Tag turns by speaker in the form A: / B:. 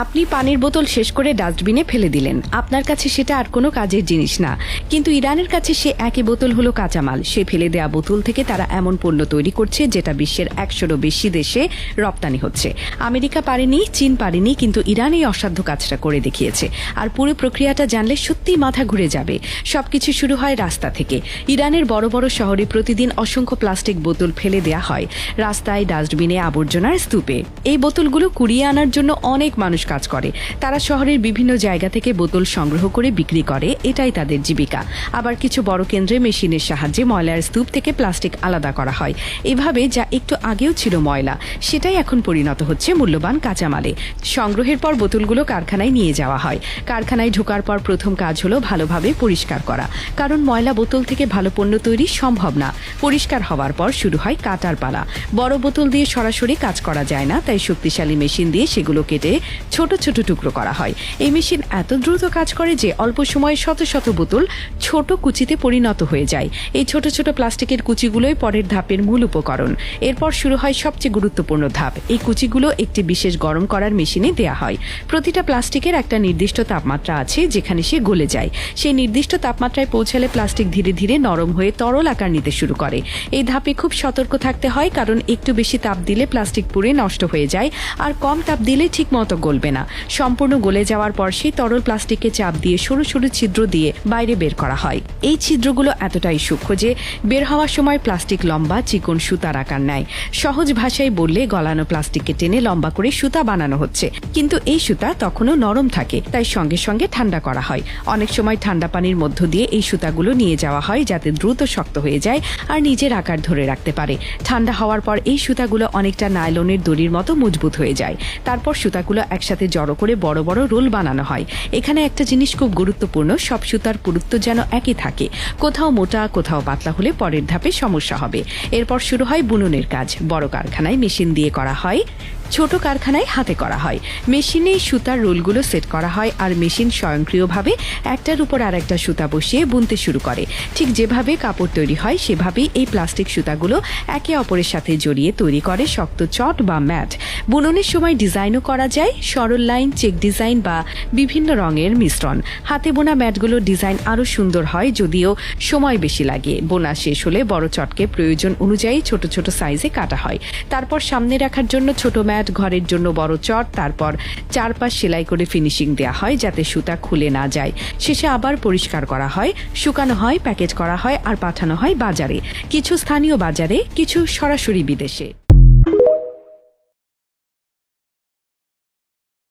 A: আপনি পানির বোতল শেষ করে ডাস্টবিনে ফেলে দিলেন। আপনার কাছে সেটা আর কোনো কাজের জিনিস না, কিন্তু ইরানের কাছে সে একই বোতল হলো কাঁচামাল। সে ফেলে দেয়া বোতল থেকে তারা এমন পণ্য তৈরি করছে যেটা বিশ্বের 100-এরও বেশি দেশে রপ্তানি হচ্ছে। আমেরিকা পারেনি, চীন পারেনি, কিন্তু ইরান এই অসাধ্য কাজটা করে দেখিয়েছে। আর পুরো প্রক্রিয়াটা জানলে সত্যিই মাথা ঘুরে যাবে। সবকিছু শুরু হয় রাস্তা থেকে। ইরানের বড় বড় শহরে প্রতিদিন অসংখ্য প্লাস্টিক বোতল ফেলে দেয়া হয়, রাস্তায়, ডাস্টবিনে, আবর্জনার স্তূপে। এই বোতলগুলো কুড়িয়ে আনার জন্য অনেক মানুষ কাজ করে। তারা শহরের বিভিন্ন জায়গা থেকে বোতল সংগ্রহ করে বিক্রি করে, এটাই তাদের জীবিকা। আবার কিছু বড় কেন্দ্রে মেশিনের সাহায্যে ময়লার স্তূপ থেকে প্লাস্টিক আলাদা করা হয়। এভাবে যা একটু আগেও ছিল ময়লা, সেটাই এখন পরিণত হচ্ছে মূল্যবান কাঁচামালে। সংগ্রহের পর বোতলগুলো কারখানায় নিয়ে যাওয়া হয়। কারখানায় ঢোকার পর প্রথম কাজ হলো ভালোভাবে পরিষ্কার করা, কারণ ময়লা বোতল থেকে ভালো পণ্য তৈরি সম্ভব না। পরিষ্কার হওয়ার পর শুরু হয় কাটার পালা। বড় বোতল দিয়ে সরাসরি কাজ করা যায় না, তাই শক্তিশালী মেশিন দিয়ে সেগুলো কেটে ছোট ছোট টুকরো করা হয়। এই মেশিন এত দ্রুত কাজ করে যে অল্প সময়ে শত শত বোতল ছোট কুচিতে পরিণত হয়ে যায়। এই ছোট ছোট প্লাস্টিকের কুচিগুলোই পরের ধাপের মূল উপকরণ। এরপর শুরু হয় সবচেয়ে গুরুত্বপূর্ণ ধাপ। এই কুচিগুলো একটি বিশেষ গরম করার মেশিনে দেয়া হয়। প্রতিটা প্লাস্টিকের একটা নির্দিষ্ট তাপমাত্রা আছে যেখানে সে গলে যায়। সেই নির্দিষ্ট তাপমাত্রায় পৌঁছালে প্লাস্টিক ধীরে ধীরে নরম হয়ে তরল আকার নিতে শুরু করে। এই ধাপে খুব সতর্ক থাকতে হয়, কারণ একটু বেশি তাপ দিলে প্লাস্টিক পুড়ে নষ্ট হয়ে যায়, আর কম তাপ দিলে ঠিক মতো গলবে না। সম্পূর্ণ গলে যাওয়ার পর সেই তরল প্লাস্টিককে চাপ দিয়ে সরু সরু ছিদ্র দিয়ে বাইরে বের করা হয়। এই ছিদ্রগুলো এতটাই সূক্ষ্ম যে বের হওয়ার সময় প্লাস্টিক লম্বা চিকন সুতার আকার নেয়। সহজ ভাষায় বললে গলানো প্লাস্টিককে টেনে লম্বা করে সুতা বানানো হচ্ছে, কিন্তু এই সুতা তখনও নরম থাকে, তাই সঙ্গে সঙ্গে ঠান্ডা করা হয়। অনেক সময় ঠান্ডা পানির মধ্য দিয়ে এই সুতাগুলো নিয়ে যাওয়া হয় যাতে দ্রুত শক্ত হয়ে যায় আর নিজের আকার ধরে রাখতে পারে। ঠান্ডা হওয়ার পর এই সুতাগুলো অনেকটা নাইলনের দড়ির মতো মজবুত হয়ে যায়। তারপর সুতাগুলো একসাথে জড়ো করে বড় বড় রোল বানানো হয়। এখানে একটা জিনিস খুব গুরুত্বপূর্ণ, সব সুতার পুরুত্ব যেন একই থাকে। কোথাও মোটা, কোথাও পাতলা হলে পরের ধাপে সমস্যা হবে। এরপর শুরু হয় বুননের কাজ। বড় কারখানায় মেশিন দিয়ে করা হয়, ছোট কারখানায় হাতে করা হয়। মেশিনে সুতার রোলগুলো সেট করা হয় আর মেশিন স্বয়ংক্রিয়ভাবে একটার উপর আর একটা সুতা বসিয়ে বুনতে শুরু করে। ঠিক যেভাবে কাপড় তৈরি হয় সেভাবেই এই প্লাস্টিক সুতাগুলো একে অপরের সাথে জড়িয়ে তৈরি করে শক্ত চট বা ম্যাট। বুননের সময় ডিজাইনও করা যায়, সরল লাইন, চেক ডিজাইন বা বিভিন্ন রঙের মিশ্রণ। হাতে বোনা ম্যাটগুলোর ডিজাইন আরও সুন্দর হয়, যদিও সময় বেশি লাগে। বোনা শেষ হলে বড় চটকে প্রয়োজন অনুযায়ী ছোট ছোট সাইজে কাটা হয়। তারপর সামনে রাখার জন্য ছোট ম্যাট, ঘরের জন্য বড় চট, তারপর চারপাশ সেলাই করে ফিনিশিং দেওয়া হয় যাতে সুতা খুলে না যায়। শেষে আবার পরিষ্কার করা হয়, শুকানো হয়, প্যাকেজ করা হয় আর পাঠানো হয় বাজারে। কিছু স্থানীয় বাজারে, কিছু সরাসরি বিদেশে।